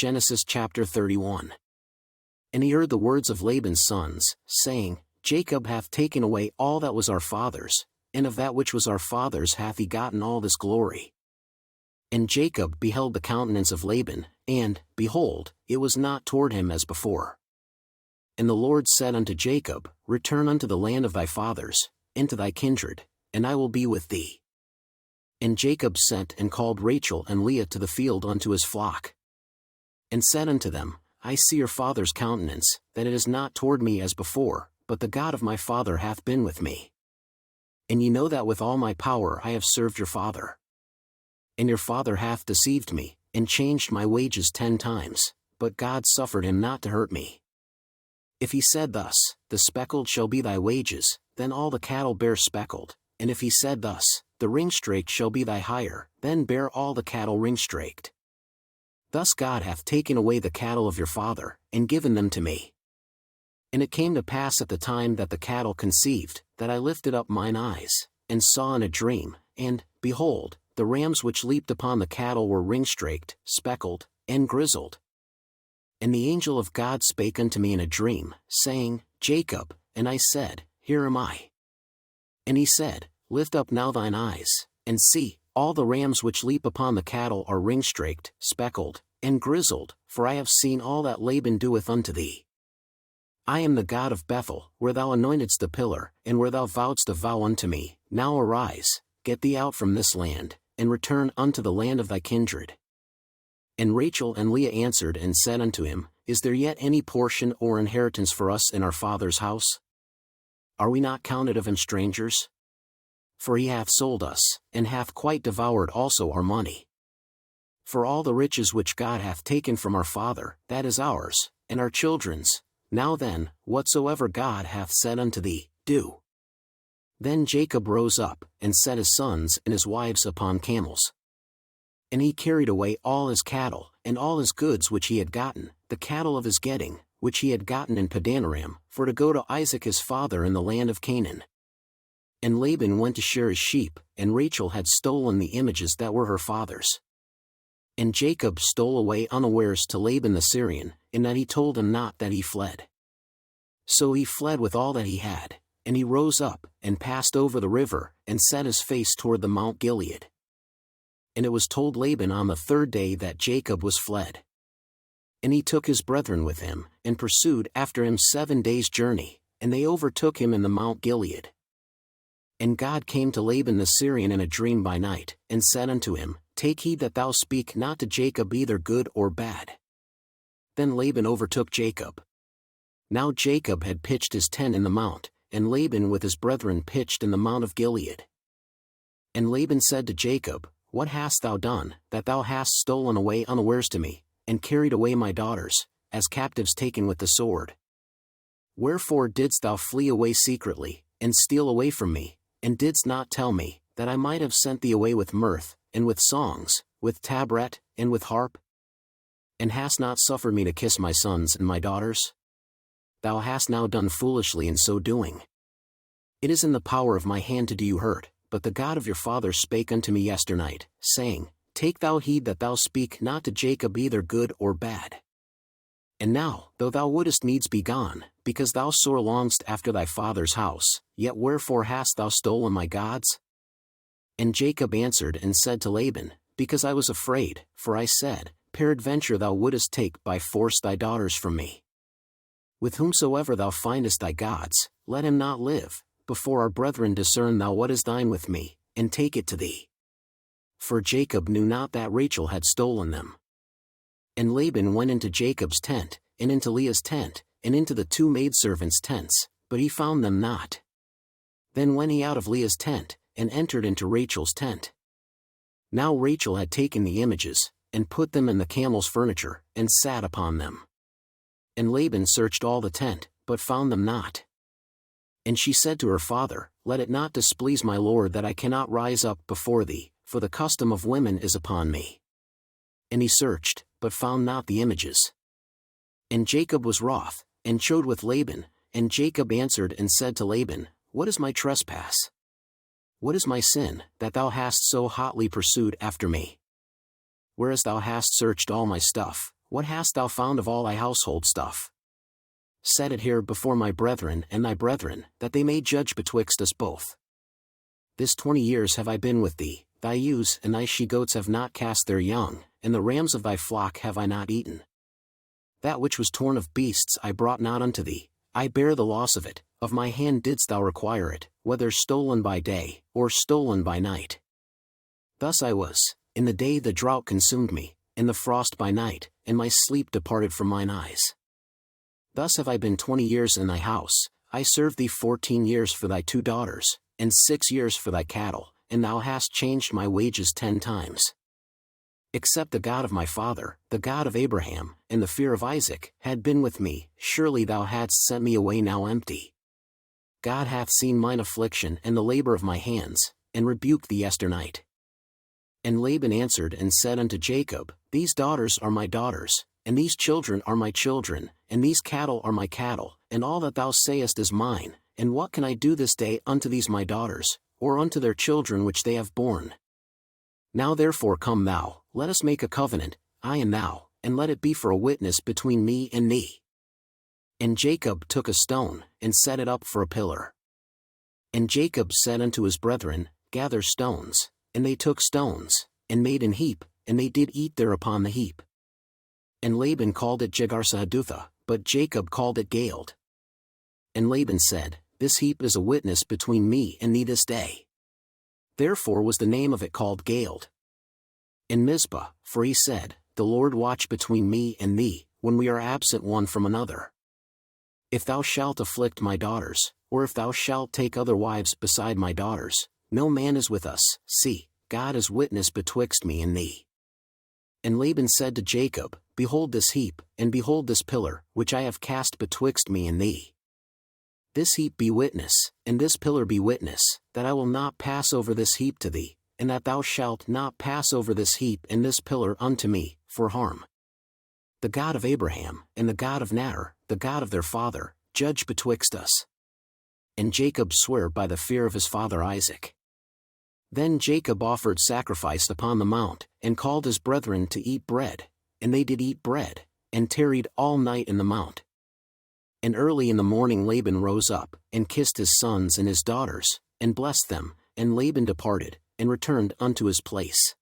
Genesis chapter 31. And he heard the words of Laban's sons, saying, Jacob hath taken away all that was our father's, and of that which was our father's hath he gotten all this glory. And Jacob beheld the countenance of Laban, and, behold, it was not toward him as before. And the Lord said unto Jacob, Return unto the land of thy fathers, and to thy kindred, and I will be with thee. And Jacob sent and called Rachel and Leah to the field unto his flock. And said unto them, I see your father's countenance, that it is not toward me as before, but the God of my father hath been with me. And ye know that with all my power I have served your father. And your father hath deceived me, and changed my wages 10 times, but God suffered him not to hurt me. If he said thus, The speckled shall be thy wages, then all the cattle bear speckled, and if he said thus, The ringstraked shall be thy hire, then bear all the cattle ringstraked. Thus God hath taken away the cattle of your father, and given them to me. And it came to pass at the time that the cattle conceived, that I lifted up mine eyes, and saw in a dream, and, behold, the rams which leaped upon the cattle were ringstraked, speckled, and grizzled. And the angel of God spake unto me in a dream, saying, Jacob, and I said, Here am I. And he said, Lift up now thine eyes, and see, all the rams which leap upon the cattle are ringstraked, speckled, and grizzled, for I have seen all that Laban doeth unto thee. I am the God of Bethel, where thou anointedst the pillar, and where thou vowedst a vow unto me. Now arise, get thee out from this land, and return unto the land of thy kindred. And Rachel and Leah answered and said unto him, Is there yet any portion or inheritance for us in our father's house? Are we not counted of him strangers? For he hath sold us, and hath quite devoured also our money. For all the riches which God hath taken from our father, that is ours, and our children's. Now then, whatsoever God hath said unto thee, do. Then Jacob rose up, and set his sons and his wives upon camels. And he carried away all his cattle, and all his goods which he had gotten, the cattle of his getting, which he had gotten in Padanaram, for to go to Isaac his father in the land of Canaan. And Laban went to shear his sheep, and Rachel had stolen the images that were her father's. And Jacob stole away unawares to Laban the Syrian, in that he told him not that he fled. So he fled with all that he had, and he rose up, and passed over the river, and set his face toward the Mount Gilead. And it was told Laban on the 3rd day that Jacob was fled. And he took his brethren with him, and pursued after him 7 days' journey, and they overtook him in the Mount Gilead. And God came to Laban the Syrian in a dream by night, and said unto him, Take heed that thou speak not to Jacob either good or bad. Then Laban overtook Jacob. Now Jacob had pitched his tent in the mount, and Laban with his brethren pitched in the Mount of Gilead. And Laban said to Jacob, What hast thou done, that thou hast stolen away unawares to me, and carried away my daughters, as captives taken with the sword? Wherefore didst thou flee away secretly, and steal away from me, and didst not tell me, that I might have sent thee away with mirth, and with songs, with tabret, and with harp? And hast not suffered me to kiss my sons and my daughters? Thou hast now done foolishly in so doing. It is in the power of my hand to do you hurt, but the God of your father spake unto me yesternight, saying, Take thou heed that thou speak not to Jacob either good or bad. And now, though thou wouldest needs be gone, because thou sore longest after thy father's house, yet wherefore hast thou stolen my gods? And Jacob answered and said to Laban, Because I was afraid, for I said, Peradventure thou wouldest take by force thy daughters from me. With whomsoever thou findest thy gods, let him not live, before our brethren discern thou what is thine with me, and take it to thee. For Jacob knew not that Rachel had stolen them. And Laban went into Jacob's tent, and into Leah's tent, and into the 2 maidservants' tents, but he found them not. Then went he out of Leah's tent, and entered into Rachel's tent. Now Rachel had taken the images, and put them in the camel's furniture, and sat upon them. And Laban searched all the tent, but found them not. And she said to her father, Let it not displease my lord that I cannot rise up before thee, for the custom of women is upon me. And he searched, but found not the images. And Jacob was wroth, and chode with Laban, and Jacob answered and said to Laban, What is my trespass? What is my sin, that thou hast so hotly pursued after me? Whereas thou hast searched all my stuff, what hast thou found of all thy household stuff? Set it here before my brethren and thy brethren, that they may judge betwixt us both. This 20 years have I been with thee, thy ewes and thy she-goats have not cast their young, and the rams of thy flock have I not eaten. That which was torn of beasts I brought not unto thee, I bear the loss of it, of my hand didst thou require it, whether stolen by day, or stolen by night. Thus I was, in the day the drought consumed me, in the frost by night, and my sleep departed from mine eyes. Thus have I been 20 years in thy house, I served thee 14 years for thy 2 daughters, and 6 years for thy cattle, and thou hast changed my wages 10 times. Except the God of my father, the God of Abraham, and the fear of Isaac, had been with me, surely thou hadst sent me away now empty. God hath seen mine affliction and the labor of my hands, and rebuked thee yesternight. And Laban answered and said unto Jacob, These daughters are my daughters, and these children are my children, and these cattle are my cattle, and all that thou sayest is mine, and what can I do this day unto these my daughters, or unto their children which they have borne? Now therefore come thou, let us make a covenant, I and thou, and let it be for a witness between me and thee. And Jacob took a stone, and set it up for a pillar. And Jacob said unto his brethren, Gather stones, and they took stones, and made an heap, and they did eat thereupon the heap. And Laban called it Jegar-sahadutha, but Jacob called it Galeed. And Laban said, This heap is a witness between me and thee this day. Therefore was the name of it called Galeed. In Mizpah, for he said, The Lord watch between me and thee, when we are absent one from another. If thou shalt afflict my daughters, or if thou shalt take other wives beside my daughters, no man is with us, see, God is witness betwixt me and thee. And Laban said to Jacob, Behold this heap, and behold this pillar, which I have cast betwixt me and thee. This heap be witness, and this pillar be witness, that I will not pass over this heap to thee, and that thou shalt not pass over this heap and this pillar unto me, for harm. The God of Abraham, and the God of Nahor, the God of their father, judge betwixt us. And Jacob sware by the fear of his father Isaac. Then Jacob offered sacrifice upon the mount, and called his brethren to eat bread, and they did eat bread, and tarried all night in the mount. And early in the morning Laban rose up, and kissed his sons and his daughters, and blessed them, and Laban departed, and returned unto his place.